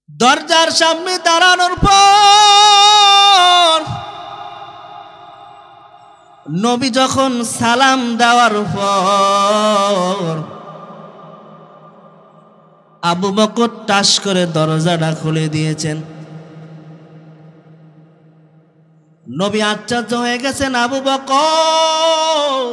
দরজার সামনে দাঁড়ানোর পর নবী যখন সালাম দেওয়ার পর আবু বকর টাস করে দরজাটা খুলে দিয়েছেন। নবী আশ্চর্য হয়ে গেছেন, আবু বকর,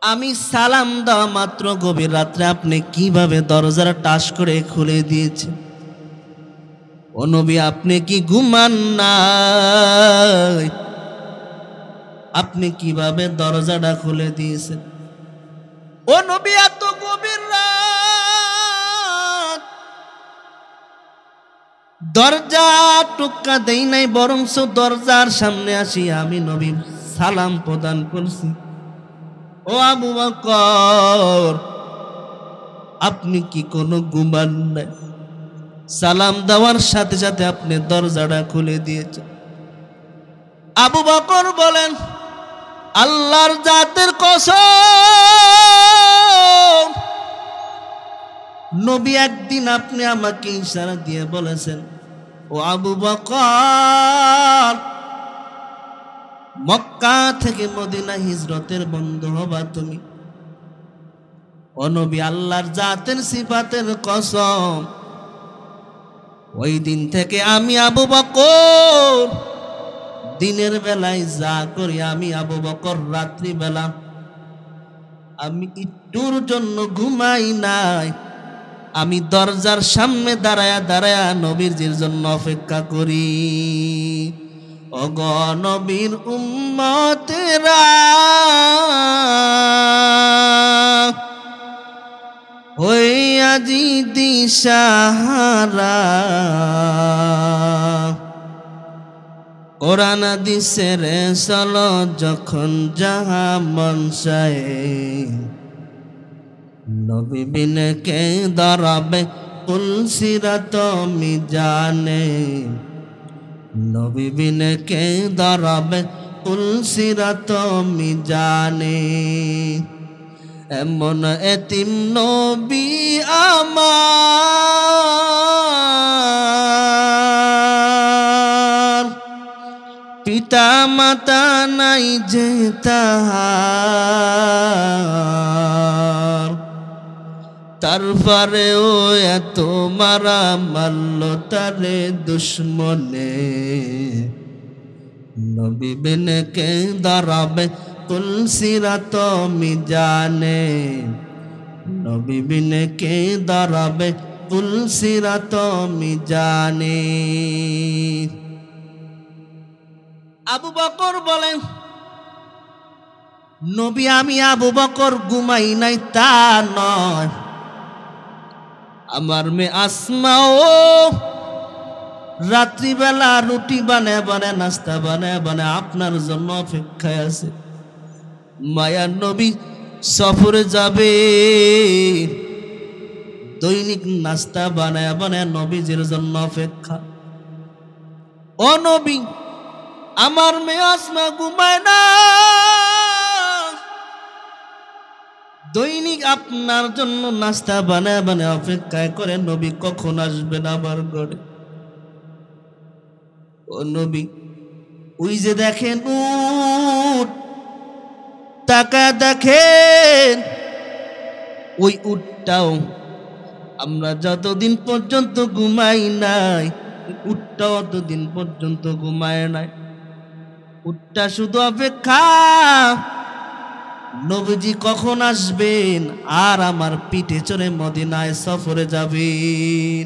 আমি সালাম দেওয়া মাত্র গভীর রাত্রে আপনি কিভাবে দরজাটা টাস করে খুলে দিয়েছেন? ও নবী, আপনি কি ঘুমান নাই? আপনি কিভাবে দরজাটা খুলে দিয়েছেন? ও নবী, এত গভীর রাত, দরজা টুক্কা দেই নাই, বরং দরজার সামনে আসি আমি নবী সালাম প্রদান করছি। ও আবু বকর, আপনি কি কোনো গুমান নাই? সালাম দেওয়ার সাথে সাথে আপনি দরজাটা খুলে দিয়েছেন। আবু বকর বলেন, আল্লাহর জাতের কসম, নবী একদিন আপনি আমাকে ইশারা দিয়ে বলেছেন, ও আবু বকর, মক্কা থেকে মদিনা হিজরতের বন্ধু হবা তুমি। ও নবী, আল্লাহর জাতের সিফাতের কসম, ওই দিন থেকে আমি আবু বকর দিনের বেলায় যা করি, আমি আবু বকর রাত্রি বেলা আমি একটুর জন্য ঘুমাই নাই। আমি দরজার সামনে দাঁড়ায়া দাঁড়ায়া নবীর জন্য অপেক্ষা করি। ওগ নবীর উম্মতেরা, হইয়া জি দিশাহারা, কোরআন হাদিসের চলো যখন যাহা মন চায়, নবী বিনে কে দাঁড়াবে কুল সিরাত মিজানে, নবী বিনে কে দাঁড়াবে কুল সিরাত মিজানে। এমন এতিম নবী আমার, পিতা মাতা নাই যে তাহার, তারপরেও এত মারা মারল তারে দুশ্মনে, নবী বিনে কে দাঁড়াবে কুল সিরাত মিজানে, নবী বিনে কে দাঁড়াবে কুল সিরাত মিজানে। আবু বকর বলেন, নবী আমি আবু বকর ঘুমাই নাই তা নয়, আমার মেয়ে আসমাও রাত্রিবেলা রুটি বানায় বানায় নাস্তা বানায় বানায় আপনার জন্য অপেক্ষায় আছে। মায়ার নবী সফরে যাবে, দৈনিক নাস্তা বানায় বানায় নবীজির জন্য অপেক্ষা। ও নবী, আমার মেয়ে আসমা ঘুমায় না, দৈনিক আপনার জন্য নাস্তা বানায় বানায় অপেক্ষায় করে, নবী কখন আসবেন আমার ঘরে? ও নবী, ওই যে দেখেন উট, তাকা দেখেন ওই উটটাও আমরা যতদিন পর্যন্ত ঘুমাই নাই, উটটাও অতদিন পর্যন্ত ঘুমায় নাই। উটটা শুধু অপেক্ষা নবীজি কখন আসবেন আর আমার পিঠে চড়ে মদিনায় সফরে যাবেন।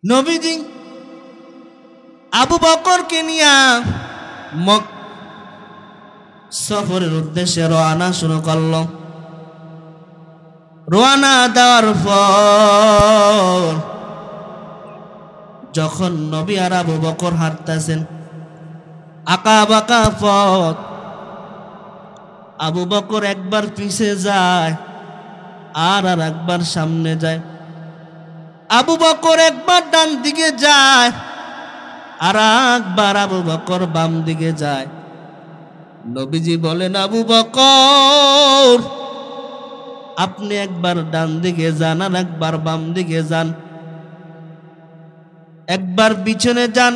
নবীজি আবু বকরকে নিয়া সফরের উদ্দেশ্যে রওনা শুরু করল। রওনা দেওয়ার পর যখন নবী আর আবু বকর হাঁটতেছেন, আঁকা বাঁকা পথ, আবু বকর একবার পিছে যায় আর একবার সামনে যায়, আবু বকর একবার ডান দিকে যায় আর একবার আবু বকর বাম দিকে যায়। নবীজি বলেন, আবু বকর আপনি একবার ডান দিকে যান আর একবার বাম দিকে যান, একবার পিছনে যান,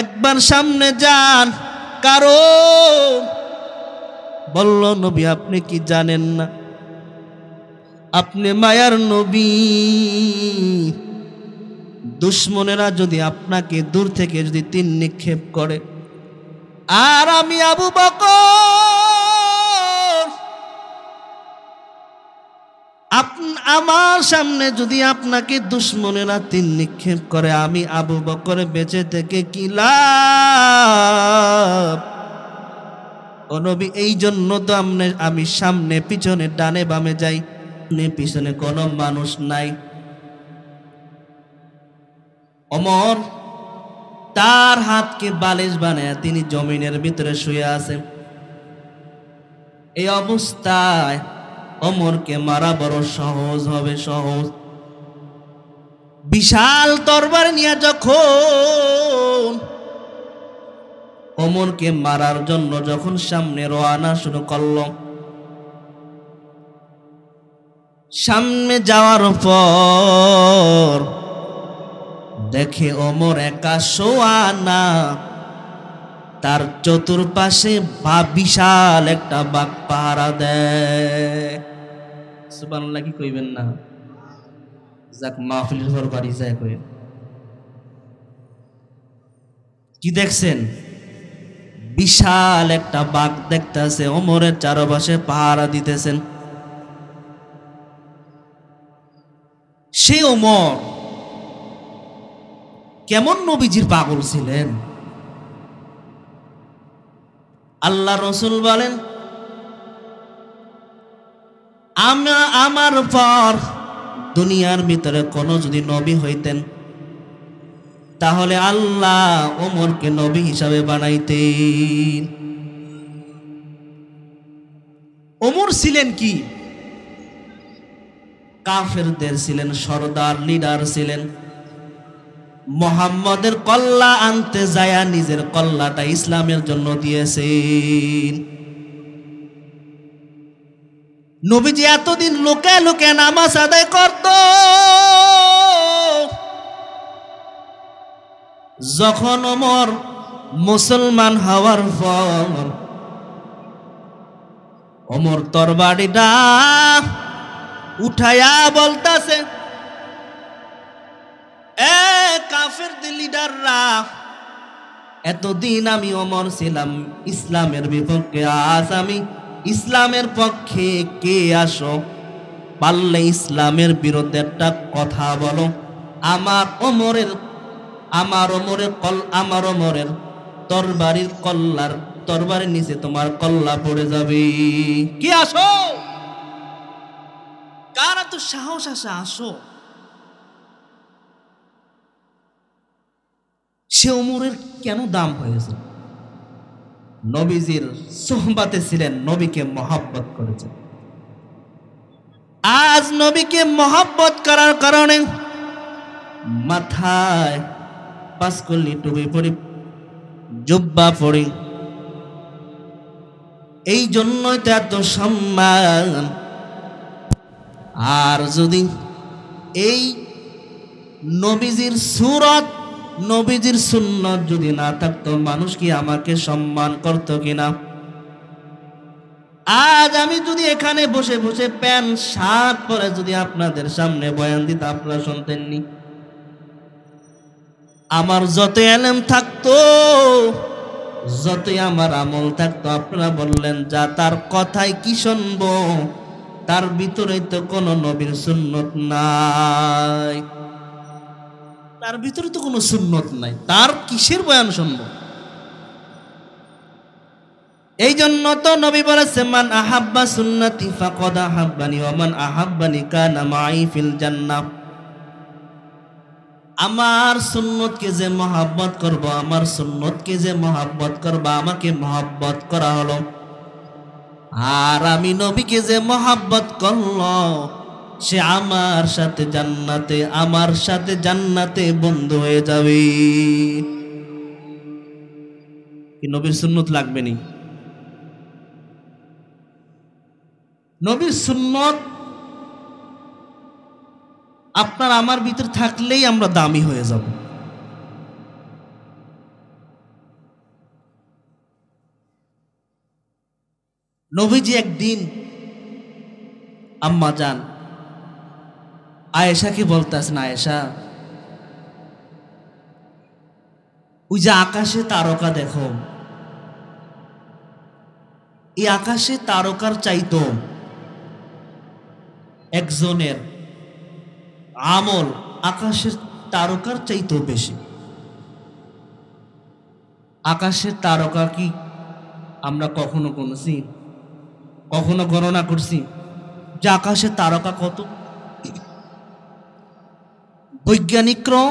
একবার সামনে যান। কারণ বলল নবী আপনি কি জানেন না আপনি মায়ার নবী, দুশ্মনেরা যদি আপনাকে দূর থেকে যদি তীর নিক্ষেপ করে, আর আমি আবু বকর আমার সামনে যদি আপনাকে দুশ্মনেরা তীর নিক্ষেপ করে, আমি আবু বকর বেঁচে থেকে কি লাভ? ও নবী এই জন্য তো আমি সামনে পিছনে ডানে বামে যাই, পিছনে কোনো মানুষ নাই। ওমর তার হাতকে বালিশ বানায় তিনি জমিনের ভিতরে শুয়ে আছেন। এই অবস্থায় ওমরকে মারা বড় সহজ হবে, সহজ। বিশাল তরবার নিয়ে যখন ওমরকে মারার জন্য যখন সামনে রওনা শুরু করল, সামনে যাওয়ার পর দেখে ওমর একা শোয়া না, তার চতুর্পাশে বিশাল একটা বাঘ পাহারা দেয়। সুবহানাল্লাহ কি কইবেন না? যাক মাহফিলের পর বাড়ি যায় কইবেন। কি দেখছেন? বিশাল একটা বাঘ দেখতেছে, ওমরের চারপাশে পাহারা দিতেছেন। সে ওমর কেমন নবীজির পাগল ছিলেন? আল্লাহ রসুল বলেন আমার পর দুনিয়ার ভিতরে কোনো যদি নবী হইতেন তাহলে আল্লাহ ওমরকে নবী হিসাবে বানাইতেন। ওমর ছিলেন কি? কাফেরদের ছিলেন সর্দার, লিডার ছিলেন। মুহাম্মদের কল্লা আনতে যায়া নিজের কল্লাটা ইসলামের জন্য দিয়েছেন। নবীজি এতদিন লোকে লোকে নামাজ আদায় করত, যখন ওমর মুসলমান হওয়ার পর ওমর তরবারিটা উঠায়া বলতাছে, এ কাফেরদের লিডাররা, এতদিন আমি ওমর ছিলাম ইসলামের বিপক্ষে, আজ আমি ইসলামের পক্ষে। কে আসো? পারলে ইসলামের বিরুদ্ধে একটা কথা বলো। আমার ওমরের তরবারির নিচে তোমার কল্লা পড়ে যাবে। কি আসো? কারা তো সাহস আছে? আসো। সে ওমরের কেন দাম হয়েছে? নবীজির সোহবাতে ছিলেন, নবীকে মহব্বত করেছেন। আজ নবীকে মহব্বত করার কারণে মাথায় পাঁচকল্লি টুপি পরি, জুব্বা পরি, এই জন্যই তো এত সম্মান। আর যদি এই নবীজির সুরত, নবীজির সুন্নত যদি না থাকতো, মানুষ কি আমাকে সম্মান করত কিনা? আজ আমি যদি এখানে বসে বসে প্যান্ট শার্ট পরে যদি আপনাদের সামনে বয়ান দিতে, আপনারা শুনতেননি। আমার যত এলেম থাকতো, যতই আমার আমল থাকতো, আপনারা বললেন যা তার কথায় কি শুনবো, তার ভিতরে তো কোনো নবীর সুন্নত নাই, তার ভিতরে তো কোনো সুন্নত নাই, তার কিসের বয়ান শুনবো? এই জন্য তো নবী বলেছে, মান আহাব্বা সুন্নতি ফাকাদ আহাব্বানি ওয়া মান আহাব্বানি কানা মাই ফিল জান্নাহ। আমার সুন্নতকে যে মহব্বত করব, আমার সুন্নতকে যে মহব্বত করবা, আমাকে মহব্বত করা হলো। আর আমি নবীকে যে মহব্বত করলো, সে আমার সাথে জান্নাতে বন্ধু হয়ে যাবে। কি নবীর সুন্নত লাগবে নি? নবীর সুন্নত আপনার আমার ভিতর থাকলেই আমরা দামি হয়ে যাব। নবীজি একদিন আম্মা জান আয়েশাকে বলতেছেন, আয়েশা, ওই যে আকাশে তারকা দেখো, এই আকাশে তারকার চাইতো একজনের আমল আকাশের তারকার চাইতো বেশি। আকাশের তারকা কি আমরা কখনো গুনছি? কখনো গণনা করছি যে আকাশের তারকা কত? বৈজ্ঞানিকরাও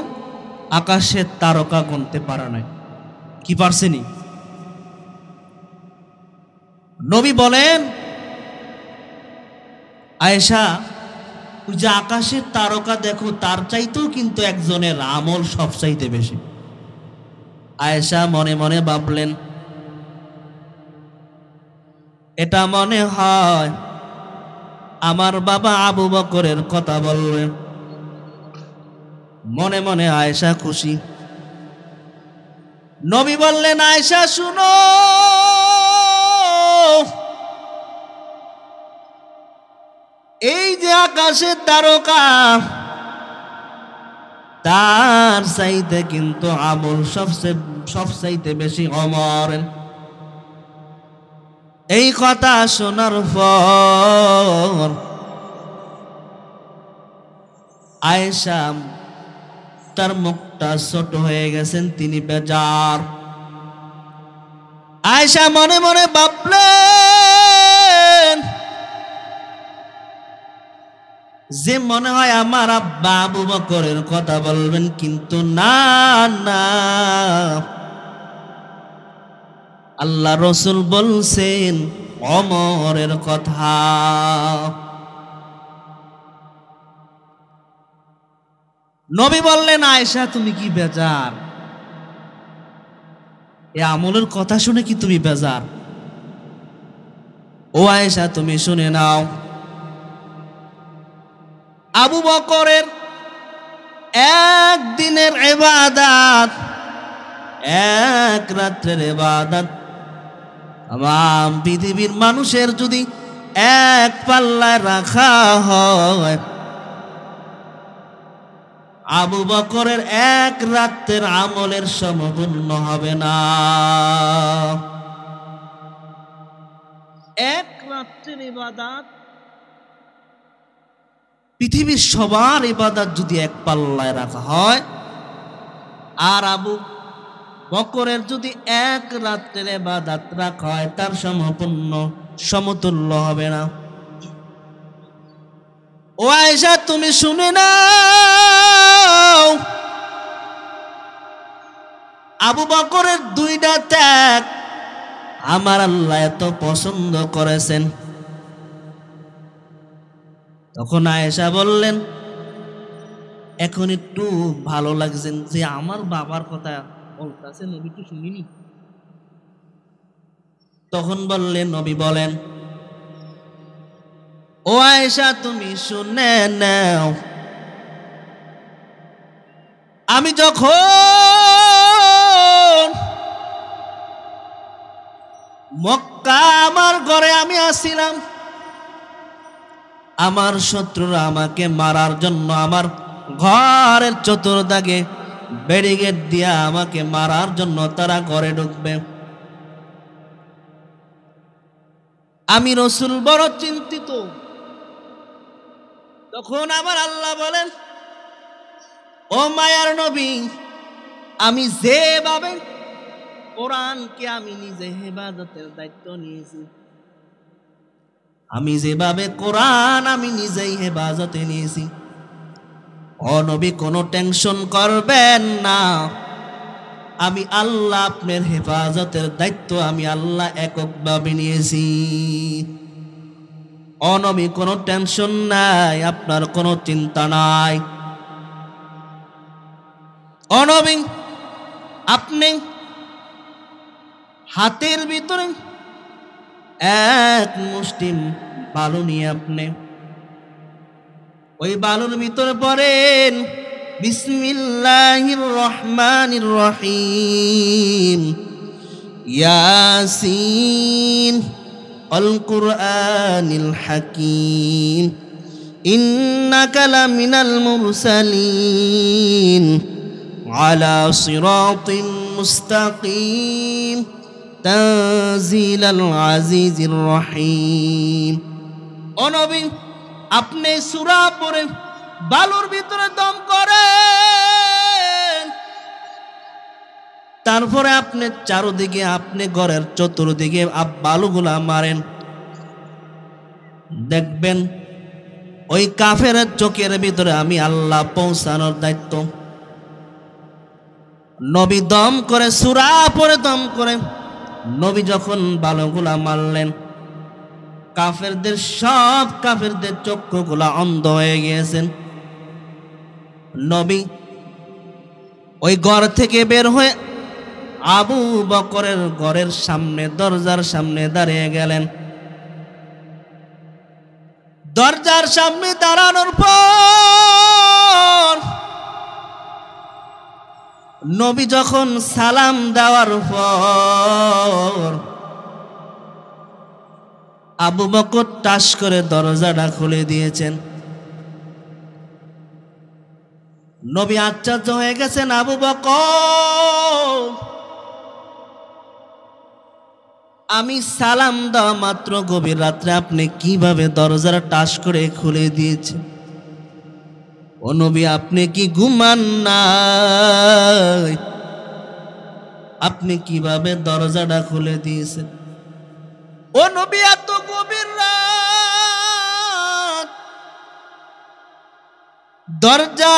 আকাশের তারকা গুনতে পারে নাই। কি পারছেনি? নবী বলেন, আয়েশা, ওই যে আকাশের তারকা দেখো, তার চাইতেও কিন্তু একজনের আমল সব চাইতে বেশি। আয়েশা মনে মনে ভাবলেন, এটা মনে হয় আমার বাবা আবু বকরের কথা বললেন। মনে মনে আয়েশা খুশি। নবী বললেন, আয়েশা শুনো, এই যে আকাশের তারকা, তার চাইতে কিন্তু আমল সবচাইতে বেশি ওমর। এই কথা শোনার পর আয়েশা তার মুখটা ছোট হয়ে গেছেন, তিনি বেজার। আয়েশা মনে মনে ভাবলেন যে মনে হয় আমার আব্বা আবু বকরের কথা বলবেন, কিন্তু না না, আল্লাহ রসুল বলছেন ওমরের কথা। নবী বললেন, আয়েশা তুমি কি বেজার? এ আমলের কথা শুনে কি তুমি বেজার? ও আয়েশা, তুমি শুনে নাও, আবু বকরের একদিনের ইবাদত, এক রাত্রের ইবাদত তাম পৃথিবীর মানুষের যদি এক পাল্লায় রাখা হয়, আবু বকরের এক রাতের আমলের সমপূর্ণ হবে না। এক রাত্রের ইবাদত, পৃথিবীর সবার ইবাদত যদি এক পাল্লায় রাখা হয়, আর আবু বকরের যদি এক রাত্রের ইবাদত রাখা হয়, তার সমপূর্ণ সমতুল্য হবে না। ও আয়েশা, তুমি শুনে নাও, আবু বকরের দুইটা ত্যাগ আমার আল্লাহ এত পছন্দ করেছেন। তখন আয়েশা বললেন, এখন একটু ভালো লাগছেন যে আমার বাবার কথা বলতেছে, নবী একটু শুনিনি। তখন বললেন, নবী বলেন, ও আয়েশা, তুমি শুনে নাও, আমি যখন মক্কা আমার ঘরে আমি আসছিলাম, আমার শত্রুরা আমাকে মারার জন্য আমার ঘরের চতুর্দিকে ব্যারিকেড দিয়া আমাকে মারার জন্য তারা ঘরে ঢুকবে। আমি রাসূল বড় চিন্তিত। তখন আমার আল্লাহ বলেন, ও মায়ার নবী, আমি যেভাবে কোরআনকে আমি নিজে হেফাজতের দায়িত্ব নিয়েছি, আমি যেভাবে কোরআন আমি নিজেই হেফাজতে নিয়েছি, ও নবী কোনো টেনশন করবেন না, আমি আল্লাহ আপনার হেফাজতের দায়িত্ব আমি আল্লাহ এককভাবে নিয়েছি। ও নবী কোনো টেনশন নাই, আপনার কোনো চিন্তা নাই। ও নবী, আপনি হাতের ভিতরে এক মুষ্টি বালু নিয়ে আপনি ওই বালুর ভিতরে পড়েন বিসমিল্লাহির রহমানির রহিম ইয়াসিন আল কুরআনিল হাকিম ইন্নাকা লামিনাল মুরসালিন আলা সিরাতিম মুস্তাকিম তানজিলাল আজিজির রহিম। ও নবী, আপনি সূরা পড়ে বালুর ভিতরে দম করেন, তারপরে আপনি চারদিকে আপনি ঘরের চতুর্দিকে বালুগুলা মারেন, দেখবেন ওই কাফেরের চোখের ভিতরে আমি আল্লাহ পৌঁছানোর দায়িত্ব। নবী দম করে সূরা পড়ে দম করে নবী যখন বালুগুলা মারলেন, সব কাফেরদের চক্ষুগুলা অন্ধ হয়ে গিয়েছেন। নবী ওই ঘর থেকে বের হয়ে আবু বকরের ঘরের সামনে দরজার সামনে দাঁড়িয়ে গেলেন। দরজার সামনে দাঁড়ানোর পর নবী যখন সালাম দেওয়ার পর আবু বকর টাস করে দরজাটা খুলে দিয়েছেন। নবী আশ্চর্য হয়ে গেছেন, আবু বকর, আমি সালাম দেওয়া মাত্র গভীর রাত্রে আপনি কিভাবে দরজাটা টাস করে খুলে দিয়েছেন? ও নবী, আপনি কি ঘুমান নাই? আপনি কিভাবে দরজাটা খুলে দিয়েছেন? ও নবী, এত গভীর রাত, দরজা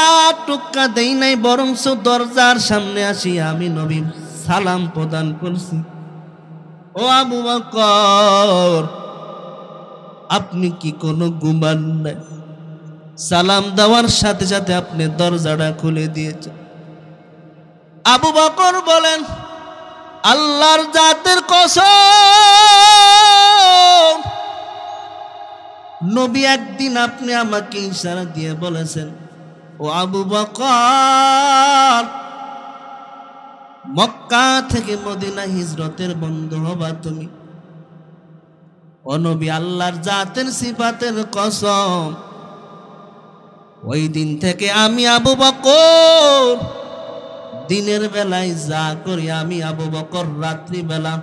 টুক্কা দেই নাই, বরং দরজার সামনে আসি আমি নবী সালাম প্রদান করছি। ও আবু বকর, আপনি কি কোনো ঘুমান নাই? সালাম দেওয়ার সাথে সাথে আপনি দরজাটা খুলে দিয়েছেন। আবু বকর বলেন, আল্লাহর জাতের কসম, নবী একদিন আপনি আমাকে ইশারা দিয়ে বলেছেন, ও আবু বকর, মক্কা থেকে মদিনা হিজরতের বন্ধু হবা তুমি। ও নবী, আল্লাহর জাতের সিফাতের কসম, ওই দিন থেকে আমি আবু বকর দিনের বেলায় যা করি, আমি আবু বকর রাত্রি বেলা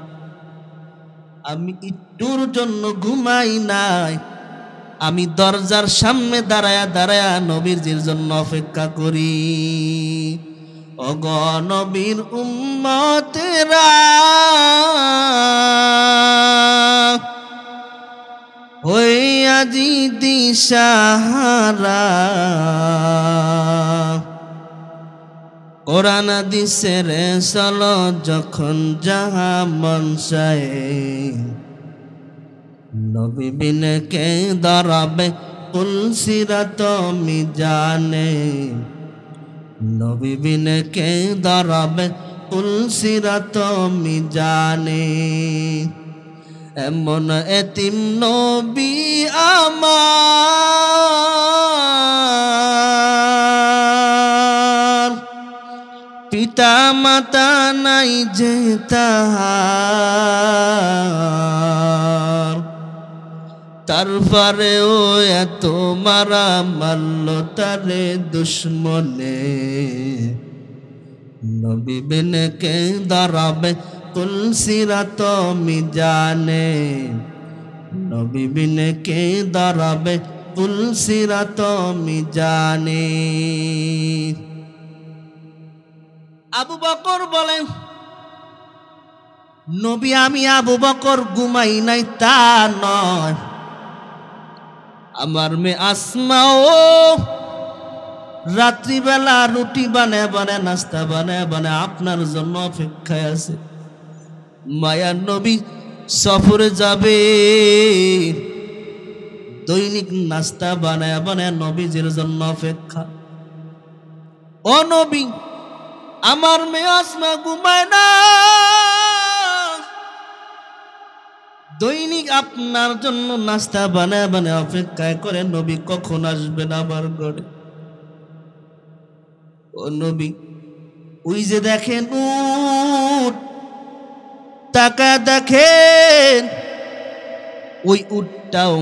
আমি একটুর জন্য ঘুমাই নাই, আমি দরজার সামনে দাঁড়ায়া দাঁড়ায়া নবীর জন্য অপেক্ষা করি। ওগ নবীর উম্মতেরা, হইয়া জি দিশাহারা, কোরআন হাদিসের চলো যখন যাহা মন চায়, নবী বিনে কে দাঁড়াবে কুল সিরাত মিজানে, নবী বিনে কে দাঁড়াবে কুল সিরাত মিজানে। এমন এতিম নবী আমার, পিতা মাতা নাই যে তাহার, তারপরেও এত মারা মারল তারে দুশ্মনে, নবী বিনে কে দাঁড়াবে কুল সিরাত মিজানে, নবী বিনে কে দাঁড়াবে কুল সিরাত মিজানে। আবু বকর বলেন, নবী, আমি আবু বকর ঘুমাই নাই তা নয়, আমার মেয়ে আসমাও রাত্রিবেলা রুটি বানায় বানায় নাস্তা বানায় বানায় আপনার জন্য অপেক্ষায় আছে। মায়ার নবী সফরে যাবে, দৈনিক নাস্তা বানায় বানায় নবীজির জন্য অপেক্ষা। ও নবী, আমার মেয়ে আসমা ঘুমায় না, দৈনিক আপনার জন্য নাস্তা বানায় বানায় অপেক্ষায় করে নবী কখন আসবেন আমার ঘরে। ও নবী, ওই যে দেখেন উট, টাকা দেখেন ওই উটটাও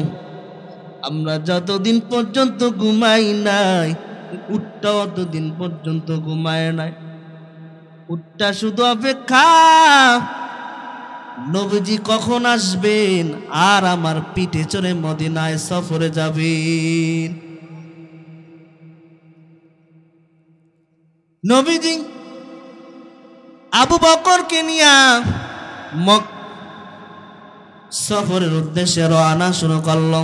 আমরা যতদিন পর্যন্ত ঘুমাই নাই, উটটাও অতদিন পর্যন্ত ঘুমায় নাই। উটটা শুধু অপেক্ষা নবীজি কখন আসবেন আর আমার পিঠে চড়ে মদিনায় সফরে যাবেন। নবীজি আবু বকরকে নিয়া সফরের উদ্দেশ্যে রওনা শুরু করল।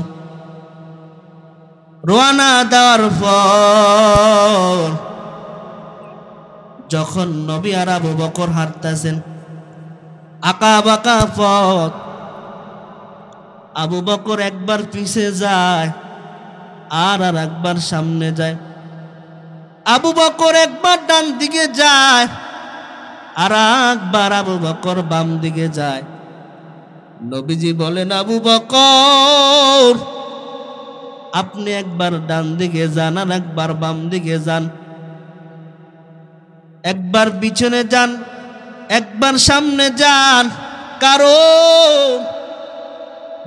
রওনা দেওয়ার পর যখন নবী আর আবু বকর হাঁটতেছেন আঁকা বাঁকা পথ, আবু বকর একবার পিছে যায় আর একবার সামনে যায়। আবু বকর একবার ডান দিকে যায় আর একবার আবু বকর বাম দিকে যায়। নবীজি বলেন, আবু বকর আপনি একবার ডান দিকে যান আর একবার বাম দিকে যান, একবার পিছনে যান একবার সামনে যান। কারণ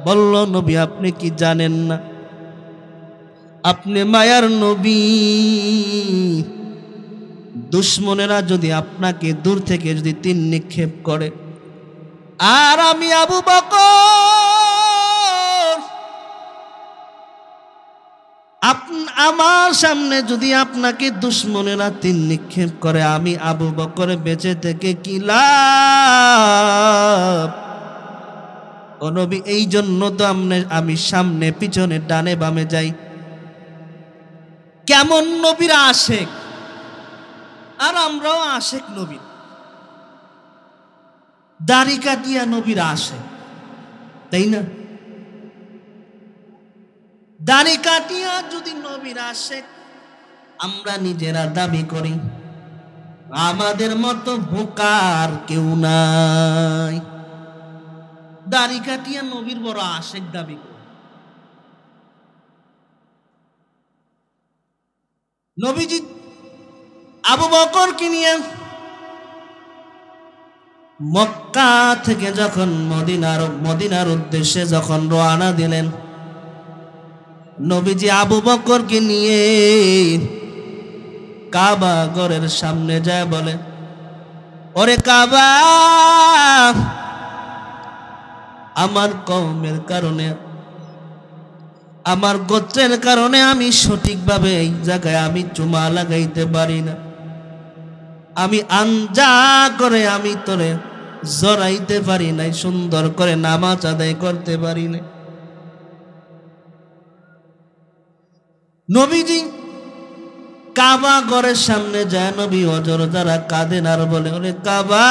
বলল, নবী আপনি কি জানেন না আপনি মায়ার নবী? দুশ্মনেরা যদি আপনাকে দূর থেকে যদি তীর নিক্ষেপ করে আর আমি আবু বকর আমার সামনে যদি আপনাকে দুশ্মনেরা তীর নিক্ষেপ করে, আমি আবু বকর বেঁচে থেকে কি লাভ? ও নবী, এই জন্য তো আমি সামনে পিছনে ডানে বামে যাই। কেমন নবীর আশেক, আর আমরাও আশেক নবীর। দাড়ি কাটিয়া নবীর আশেক, তাই না? দাড়ি কাটিয়া যদি নবীর আশেক আমরা নিজেরা দাবি করি, আমাদের মতো বোকার কেউ নাই। দাড়ি কাটিয়া নবীর বড় আশেক দাবি করি। নবীজি আবু বকরকে নিয়ে মক্কা থেকে যখন মদিনার উদ্দেশ্যে যখন রওনা দিলেন, নবীজি আবু বকরকে নিয়ে কাবা ঘরের সামনে যায় বলে, ওরে কাবা, আমার কওমের কারণে আমার গোত্রের কারণে আমি সঠিকভাবে এই জায়গায় আমি চুমা লাগাইতে পারি না, আমি আঞ্জা করে আমি তোরে জড়াইতে পারি নাই, সুন্দর করে নামাজ আদায় করতে পারি না। নবীজি কাবা ঘরের সামনে যায়, নবী অজর দ্বারা কাঁদেন আর বলে, ওরে কাবা,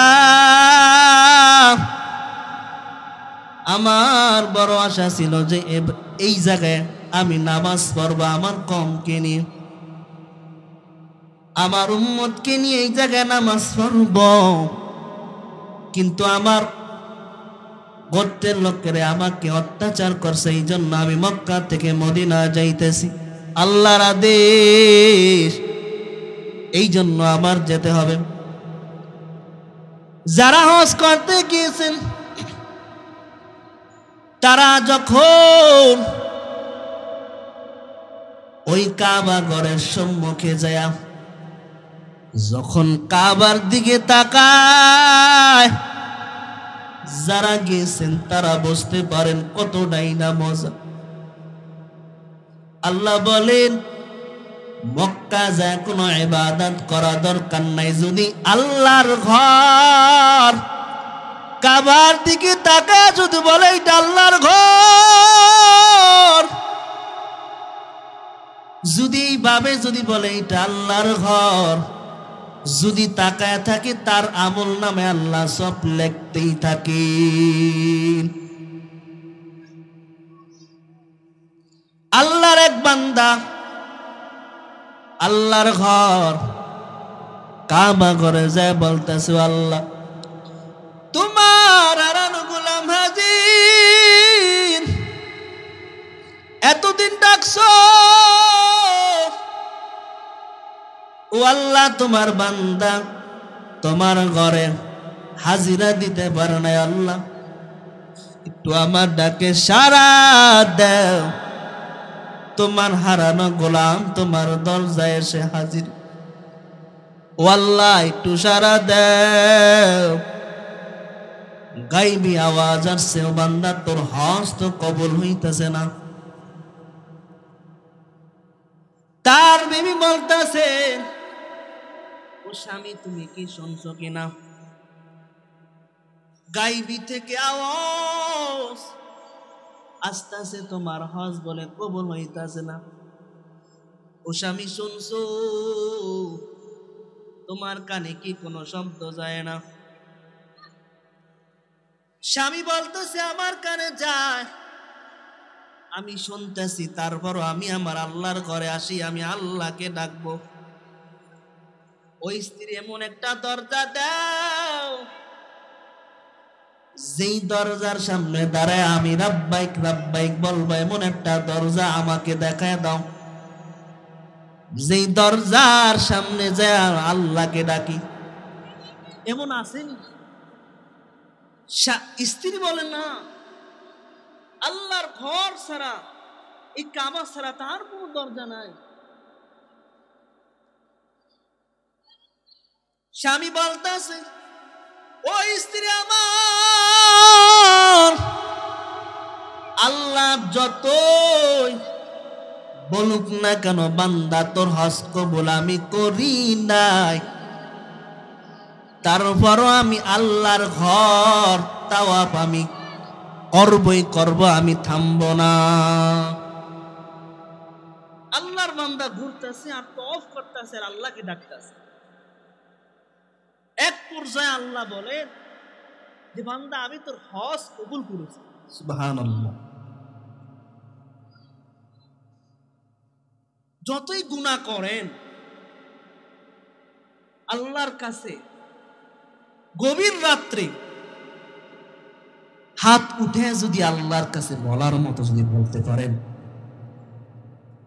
আমার বড় আশা ছিল যে এই জায়গায় আমি নামাজ পড়বো আমার কওমকে নিয়ে, আমার উম্মতকে নিয়ে এই জায়গায় নামাজ পড়ব, কিন্তু আমার গোত্রের লোকেরা আমাকে অত্যাচার করছে, এই জন্য আমি মক্কা থেকে মদিনা যাইতেছি, আল্লাহর আদেশ, এই জন্য আমার যেতে হবে। যারা হজ করতে গিয়েছেন তারা যখন ওই কাবা ঘরের সম্মুখে যায়, যখন কাবার দিকে তাকায়, যারা গিয়েছেন তারা বুঝতে পারেন কতটাই না মজা। আল্লাহ বলেন, মক্কা যায় কোনো ইবাদত করা দরকার নাই, যদি আল্লাহর ঘর কাবার দিকে তাকায় যদি বলে এটা আল্লাহর ঘর, যদি এইভাবে যদি বলে এটা আল্লাহর ঘর, যদি তাকায় থাকে তার আমল নামে আল্লাহ সব লিখতেই থাকে। আল্লাহর এক বান্দা আল্লাহর ঘর কাবা ঘরে যায় বলতেছে, আল্লাহ তোমার হারানো গোলাম সালাম হাজির, এতদিন ডাকছো ও আল্লাহ, তোমার বান্দা তোমার ঘরে হাজিরা দিতে পারে না আল্লাহ, একটু আমার ডাকে সাড়া দাও। তোমার হারানো গোলাম তোমার দরজায় এসে হাজির, ও আল্লাহ একটু সাড়া দাও। গাইবি আওয়াজ আসছে, ও বান্দা তোর হজ তো কবুল হইতেছে না। তার বিবি বলতেছে, ও স্বামী তুমি কি শুনছো কিনা? গাইবি থেকে আওয়াজ আসতেছে, তোমার হজ বলে কবুল হইতাছে না। ও স্বামী শুনছো? তোমার কানে কি কোনো শব্দ যায় না? স্বামী বলতেছে, আমার কানে যায়, আমি শুনতেছি, তারপরও আমি আমার আল্লাহর ঘরে আসি, আমি আল্লাহকে ডাকবো। ওই স্ত্রী এমন একটা দরজা দাও, যেই দরজার সামনে দাঁড়ায় আমি রাব্বাইক রাব্বাইক বলবো, এমন একটা দরজা আমাকে দেখায় দাও, যেই দরজার সামনে যায় আল্লাহকে ডাকি। এমন আসেনি? স্ত্রী বলে না, আল্লাহর ঘর ছাড়া, এই কাবা ছাড়া তার কোনো দরজা নাই। স্বামী বলতেছে, ও স্ত্রী আমার, আল্লাহ যতই বলুক না কেন বান্দা তোর হজ কবুল আমি করি নাই, তারপরও আমি আল্লাহর ঘর তাওয়াফ আমি করবই করব, আমি থামবো না। আল্লাহর বান্দা ঘুরতেছে আর তওয়াফ করতেছে আর আল্লাহকে ডাকতেছে। এক পর্যায়ে আল্লাহ বলে যে বান্দা আমি তোর হজ কবুল করেছি। সুবহানাল্লাহ। যতই গুনাহ করেন আল্লাহর কাছে গভীর রাত্রে হাত উঠে যদি আল্লাহর কাছে বলার মতো যদি বলতে পারেন,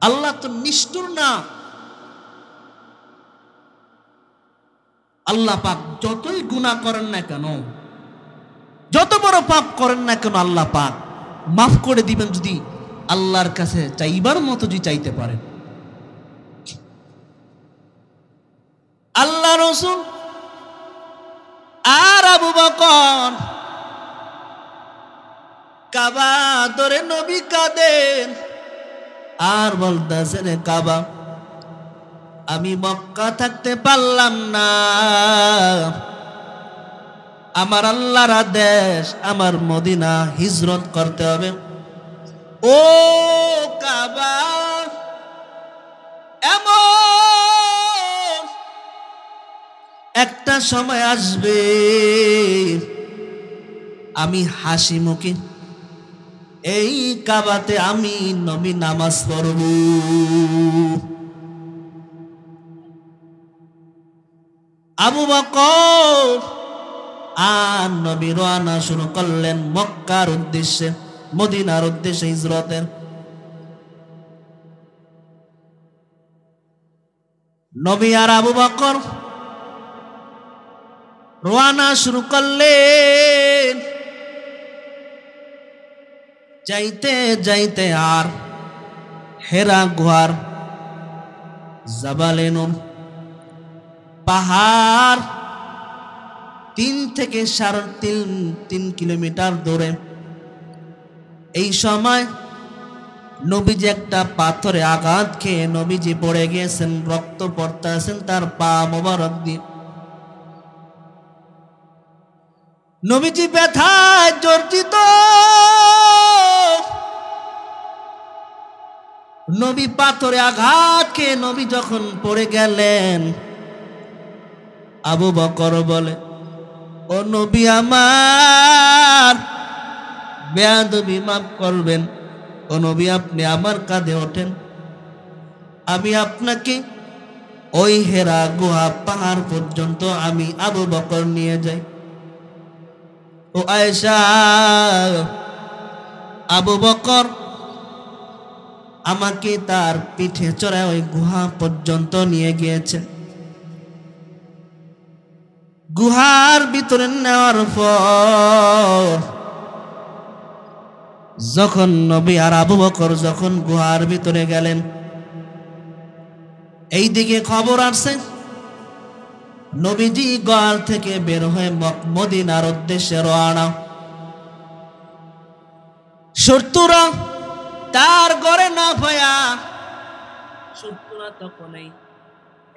আল্লাহ তো নিষ্ঠুর না। আল্লাহ পাক যতই গুনাহ করেন না কেন, যত বড় পাপ করেন না কেন, আল্লাহ পাক মাফ করে দিবেন যদি আল্লাহর কাছে চাইবার মতো যদি চাইতে পারেন। আল্লাহ রাসূল আর আবু বকর কাবা ধরে নবী কাঁদেন আর বলতেছেন, কাবা আমি মক্কা থাকতে পারলাম না, আমার আল্লাহর আদেশ আমার মদিনা হিজরত করতে হবে। ও কাবা, এমন একটা সময় আসবে আমি হাসি মুখে এই কাবাতে আমি নবী নামাজ পড়ব। আবু বকর আর নবী রওনা শুরু করলেন মক্কার উদ্দেশ্যে, মদিনার উদ্দেশ্যে হিজরতের। নবী আর আবু বকর রওনা শুরু করলেন। যাইতে যাইতে আর হেরা গুহার জাবালে নূর পাহাড় 3 থেকে 3.5 কিলোমিটার দূরে। এই সময় নবীজি একটা পাথরে আঘাত খেয়ে নবীজি পড়ে গিয়েছেন, রক্ত পড়তেছেন তার পা মোবারক দিয়ে। নবীজি ব্যথায় জর্জিত। নবী পাথরে আঘাত খেয়ে নবী যখন পড়ে গেলেন, আবু বকর বলে, ও নবী আমার, বেয়াদবি মাফ করবেন, ও নবী আপনি আমার কাঁধে ওঠেন, আমি আপনাকে ওই হেরা গুহা পাহাড় পর্যন্ত আমি আবু বকর নিয়ে যাই। ও আয়েশা, আবু বকর আমাকে তার পিঠে চড়ায় ওই গুহা পর্যন্ত নিয়ে গিয়েছে। গুহার ভিতরে নেওয়ার পর যখন নবী আর আবু বকর যখন গুহার ভিতরে গেলেন, এই দিকে খবর আসছে নবীজি ঘর থেকে বের হয়ে মদিনার উদ্দেশ্যে রওনা। শত্রুরা তার ঘরে না পায়া, শত্রুরা তখনই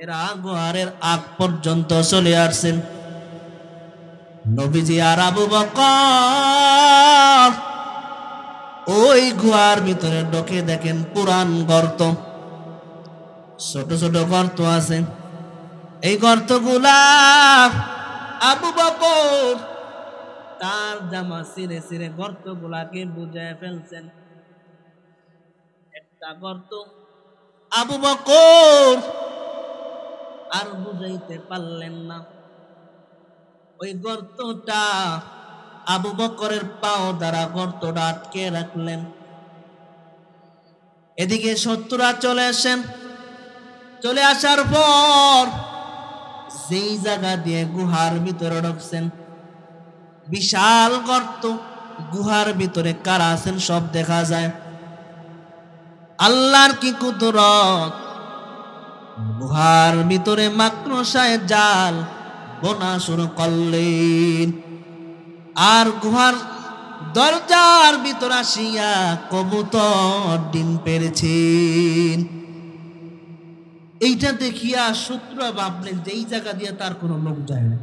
এরা গুহারের আগ পর্যন্ত চলে আসছেন। নবীজি আর আবু বকর ওই গুহার ভিতরে ঢোকে দেখেন পুরান গর্ত, ছোট ছোট গর্ত আছে। এই গর্তগুলা আবু বকর তার জামা ছিঁড়ে ছিঁড়ে গর্তগুলাকে বুঝায় ফেলছেন। একটা গর্ত আবু বকর আর বুঝাইতে পারলেন না। ওই গর্তটা আবু বকরের পাও দ্বারা গর্তটা আটকে রাখলেন। এদিকে শত্রুরা চলে আসেন। চলে আসার পর যেই জায়গা দিয়ে গুহার ভিতরে ঢুকছেন, বিশাল গর্ত, গুহার ভিতরে কারা আছেন সব দেখা যায়। আল্লাহর কি কুদরত! গুহার ভিতরে মাকড়সায় জাল বোনা শুরু করলেন, আর গুহার দরজার ভিতর আসিয়া কবুতর ডিম পেড়েছেন। এইটা দেখিয়া শত্রুরা ভাবলেন যে এই জায়গা দিয়ে তার কোনো লোক যায় না।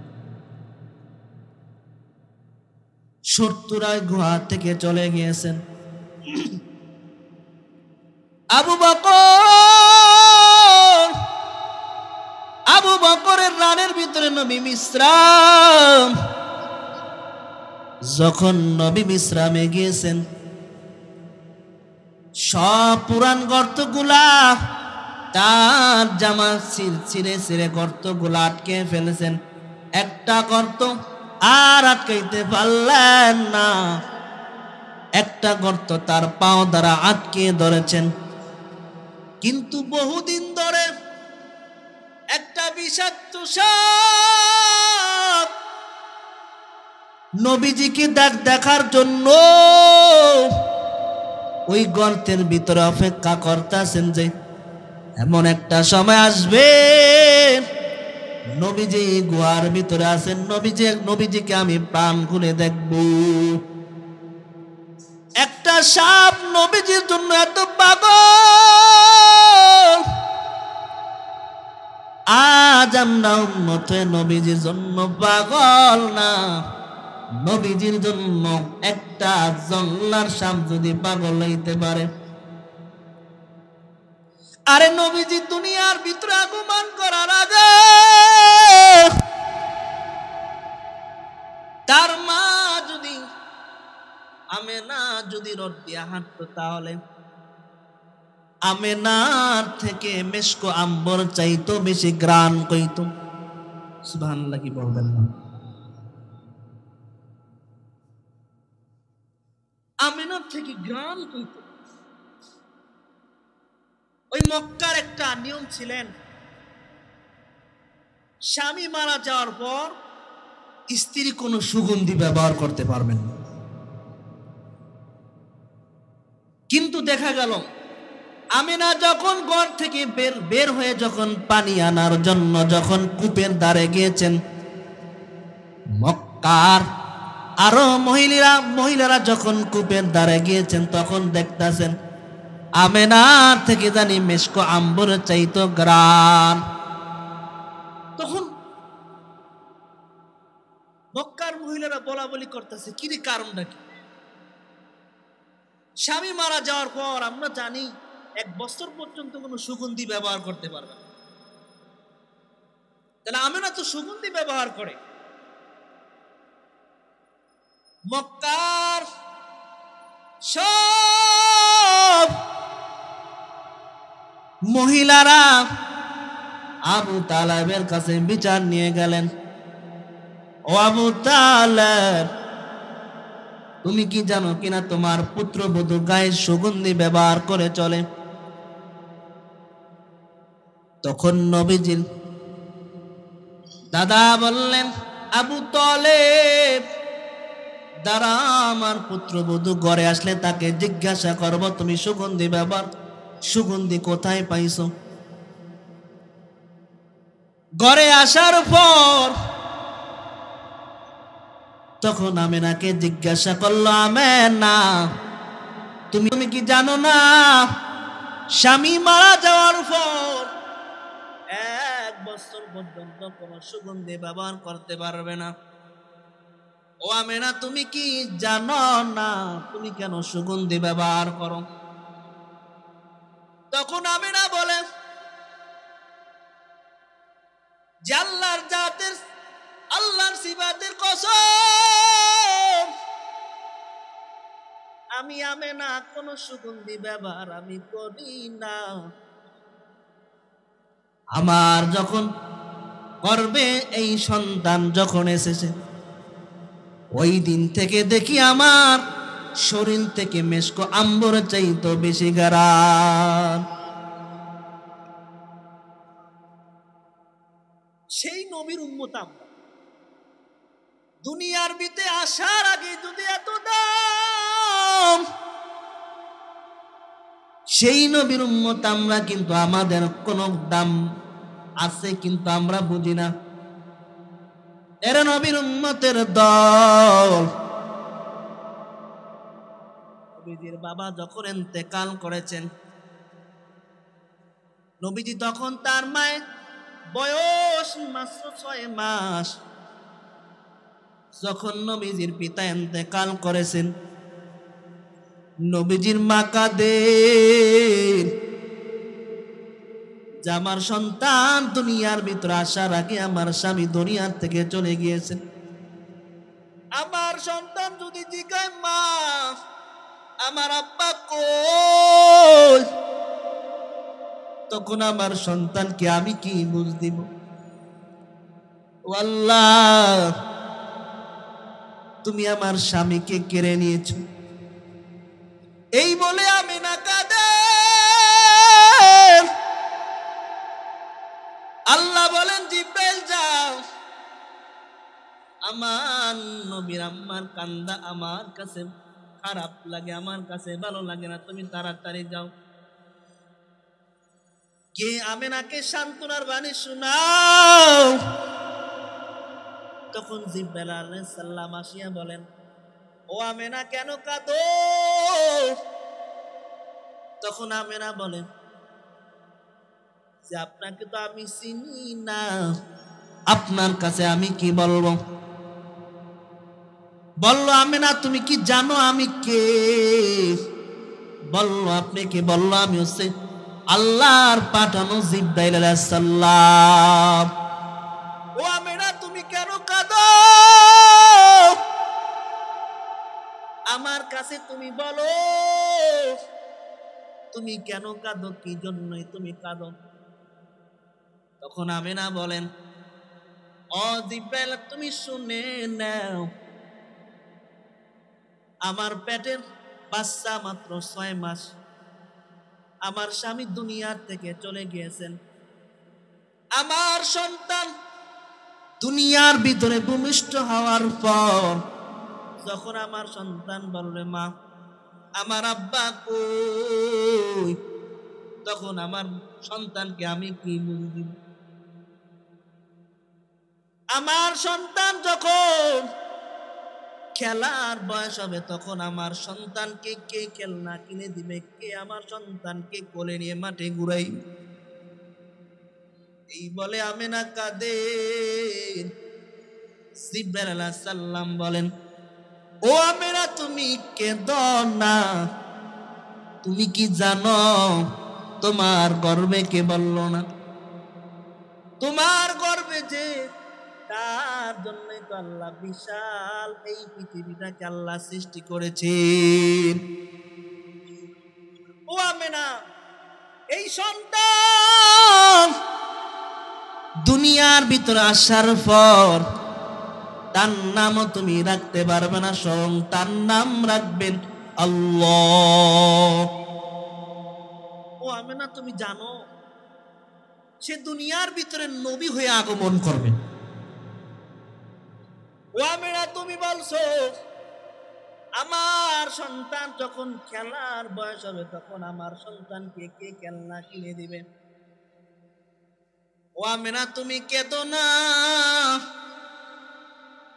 শত্রুরা গুহা থেকে চলে গিয়েছেন। আবু বকরের রানের ভিতরে নবী বিশ্রাম। যখন নবী বিশ্রামে গিয়েছেন, সব পুরান গর্তগুলা তার জামা ছিঁড়ে ছিঁড়ে গর্তগুলা আটকে ফেলেছেন। একটা গর্ত আর আটকাইতে পারলেন না। একটা গর্ত তার পাও দ্বারা আটকে ধরেছেন। কিন্তু বহুদিন ধরে একটা বিষাক্ত সাপ নবীজিকে দেখার জন্য ওই গর্তের ভিতরে অপেক্ষা করতেছেন যে এমন একটা সময় আসবে নবীজি গুহার ভিতরে আছেন, নবীজিকে আমি প্রাণ খুলে দেখব। একটা সাপ নবীজির জন্য এত পাগল, আজ আমরা উম্মত নবীজির জন্য পাগল না। নবীজির জন্য একটা জল্লার সাপ যদি পাগল হইতে পারে, আরে নবীজি দুনিয়ার ভিতরে আগমন করার আগে তার মা যদি আমেনা যদি রড দিয়া হাঁটতো, তাহলে আমেনার থেকে মেশকো আম্বর চাইতো বেশি গ্রান কইতো। সুবহানাল্লাহ, কি বলবেন না? আমেনার থেকে গ্রান কইতো। ওই মক্কার একটা নিয়ম ছিলেন, স্বামী মারা যাওয়ার পর স্ত্রী কোনো সুগন্ধি ব্যবহার করতে পারবেন না। কিন্তু দেখা গেল আমিনা যখন ঘর থেকে বের হয়ে যখন পানি আনার জন্য যখন কূপের ধারে গিয়েছেন, মক্কার আরো মহিলারা যখন কূপের ধারে গিয়েছেন, তখন দেখতেছেন আমেনার থেকে জানি মেশকো আম্বর চাইতো গ্রান। তখন মক্কার মহিলারা বলা বলি করতেছে, কি রে, কারণটা কি? স্বামী মারা যাওয়ার পর আমরা জানি 1 বছর পর্যন্ত কোনো সুগন্ধি ব্যবহার করতে পারবে না, তাহলে আমেনা তো সুগন্ধি ব্যবহার করে। মক্কার সব মহিলারা আবু তালেবের কাছে বিচার নিয়ে গেলেন। ও আবু তালেব, তুমি কি জানো কিনা তোমার পুত্রবধূ গায়ে সুগন্ধি ব্যবহার করে চলে? তখন নবীজির দাদা বললেন, আবু তলেব, দাঁড়া, আমার পুত্রবধূ ঘরে আসলে তাকে জিজ্ঞাসা করব তুমি সুগন্ধি কোথায় পাইছো? ঘরে আসার পর তখন আমিনাকে জিজ্ঞাসা করলো, আমিনা, তুমি কি জানো না স্বামী মারা যাওয়ার পর 1 বছর পর্যন্ত কোন সুগন্ধি ব্যবহার করতে পারবে না? ও আমিনা, তুমি কি জানো না? তুমি কেন সুগন্ধি ব্যবহার করো? তখন আমিনা বলে যে আল্লাহর সিফাতের কসম, আমি আমিনা কোন সুগন্ধি ব্যবহার আমি করি না। আমার যখন গর্ভে এই সন্তান যখন এসেছে, ওই দিন থেকে দেখি আমার শরীর থেকে মেশক আম্বর চাইতো বেশি গারান। সেই নবীর উম্মত আমরা, দুনিয়ার ভিতরে আসার আগে যদি এত দাম, সেই নবীর উম্মত আমরা, কিন্তু আমাদের কোন দাম আছে কিন্তু আমরা বুঝি না। এরা নবীর উম্মতের দল। নবীজির বাবা যখন ইন্তেকাল করেছেন, নবীজি তখন তার মায়ের বয়স মাত্র 6 মাস। যখন নবীজির পিতা ইন্তেকাল করেছেন, নবীজির মা কাঁদেন যে আমার সন্তান দুনিয়ার ভিতরে আসার আগে আমার স্বামী দুনিয়ার থেকে চলে গিয়েছেন। আমার সন্তান যদি জিজ্ঞাসা, মা আমার আব্বা কই, তখন আমার সন্তানকে আমি কি বুঝ দিব? ও আল্লাহ, তুমি আমার স্বামীকে কেড়ে নিয়েছ। এই বলে আমিনা কাঁদেন। আল্লাহ বলেন, জিব্রাইল যাও, আমার নবীর আম্মার কান্দা আমার কাছে খারাপ লাগে, আমার কাছে ভালো লাগে না, তুমি তাড়াতাড়ি যাও, কে আমিনাকে সান্ত্বনার বাণী শোনাও। তখন জিব্রাইল আলাইহিস সালাম আসিয়া বলেন, ও আমিনা, কেন কাঁদো? তখন আমিনা বলেন যে আপনাকে তো আমি চিনি না, আপনার কাছে আমি কি বলবো? বললো, আমিনা, তুমি কি জানো আমি কে? বললো, আপনি কি? বললো, আমি হচ্ছে আল্লাহর পাঠানো জিব্রাইল আলাইহিস সালাম। ও আমিনা, তুমি কেন কাঁদো? আমার কাছে তুমি বলো, তুমি কেন কাঁদো, কি জন্যই তুমি কাঁদো? তখন আমিনা বলেন, ও জিব্রাইল, তুমি শুনে নাও, আমার পেটের বাচ্চা মাত্র 6 মাস, আমার স্বামী দুনিয়ার থেকে চলে গিয়েছেন। আমার সন্তান দুনিয়ার ভিতরে ভূমিষ্ঠ হওয়ার পর যখন আমার সন্তান বললে, মা আমার আব্বা কই, তখন আমার সন্তানকে আমি কি বুঝি? আমার সন্তান যখন খেলার বয়স হবে, তখন আমার সন্তানকে কে খেলনা কিনে দিবে, কে আমার সন্তানকে কোলে নিয়ে মাঠে ঘুরাই? এই বলে আমিনা কাঁদেন। জিব্রাইল আলাইহিস সালাম বলেন, ও আমিনা, তুমি কেঁদো না, তুমি কি জানো তোমার গর্ভে কে বললো না? তোমার গর্ভে যে, তার জন্যই তো আল্লাহ বিশাল এই পৃথিবীটাকে আল্লাহ সৃষ্টি করেছেন। ও আমিনা, এই সন্তান দুনিয়ার ভিতরে আসার পর তার নামও তুমি রাখতে পারবে না, স্বয়ং তার নাম রাখবেন আল্লাহ। ও আমেনা, তুমি জানো সে দুনিয়ার ভিতরে নবী হয়ে আগমন করবে। ও আমেনা, তুমি বলছো আমার সন্তান যখন খেলার বয়স হবে তখন আমার সন্তানকে কে খেলনা কিনে দিবে। ও আমেনা, তুমি কেঁদো না।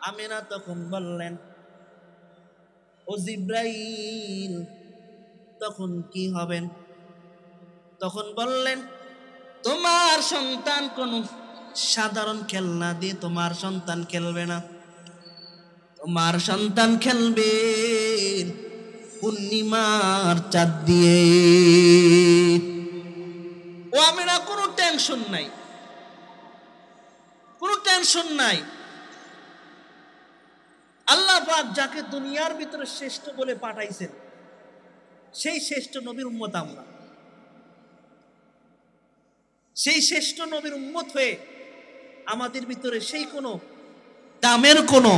আমেনা তখন বললেন, ও জিব্রাইল, তখন কি হবেন? তখন বললেন, তোমার সন্তান কোন সাধারণ খেলনা দিয়ে তোমার সন্তান খেলবে না, তোমার সন্তান খেলবে পূর্ণিমার চাঁদ দিয়ে। ও আমেনা, কোনো টেনশন নাই, কোনো টেনশন নাই। আল্লাহ পাক যাকে দুনিয়ার ভিতরে শ্রেষ্ঠ বলে পাঠাইছেন সেই শ্রেষ্ঠ নবীর উম্মত আমরা। সেই শ্রেষ্ঠ নবীর উম্মত হয়ে আমাদের ভিতরে সেই কোনো দামের কোনো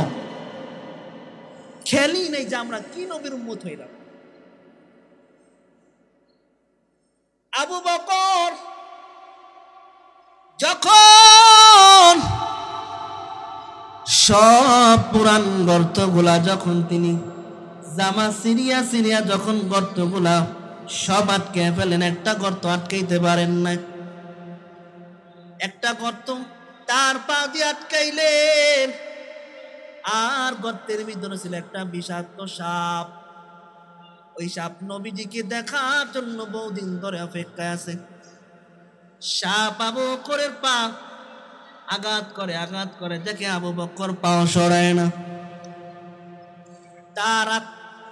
খেয়ালই নেই যে আমরা কি নবীর উম্মত হইলাম। আবু বকর যখন সব পুরান গর্তগুলা যখন তিনি জামা সিরিয়া সিরিয়া যখন গর্তগুলা সব আটকে ফেলেন, একটা গর্ত আটকাইতে পারেন না। একটা গর্ত তার পা দিয়ে আটকাইলেন, আর গর্তের ভিতরে ছিল একটা বিষাক্ত সাপ। ওই সাপ নবীজিকে দেখার জন্য বহুদিন ধরে অপেক্ষায় আছে। সাপ আবু বকরের পা আঘাত করে দেখে আবু বকর পাও সরায় না। তার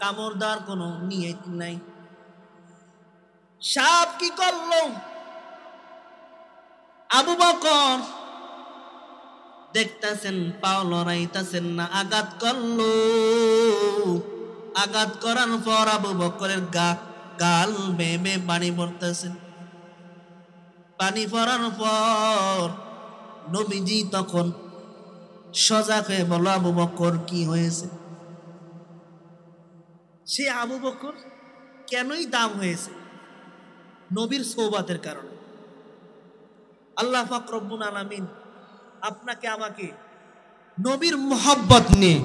কামড় দেওয়ার কোনো নিয়ত নাই। সাপ কি করলো? আবু বকর দেখতেছেন পাও লড়াইতেছেন না, আঘাত করলো। আঘাত করার পর আবু বকরের গাল বেয়ে পানি পড়তেছে। পানি পড়ার পর নবীজি তখন সজাগ হয়ে বলল, আবু বকর কি হয়েছে? সে আবু বকর কেনই দাম হয়েছে? নবীর সৌবাতের কারণে। আল্লাহ পাক রব্বুল আলামিন আপনাকে আমাকে নবীর মোহাব্বত নিয়ে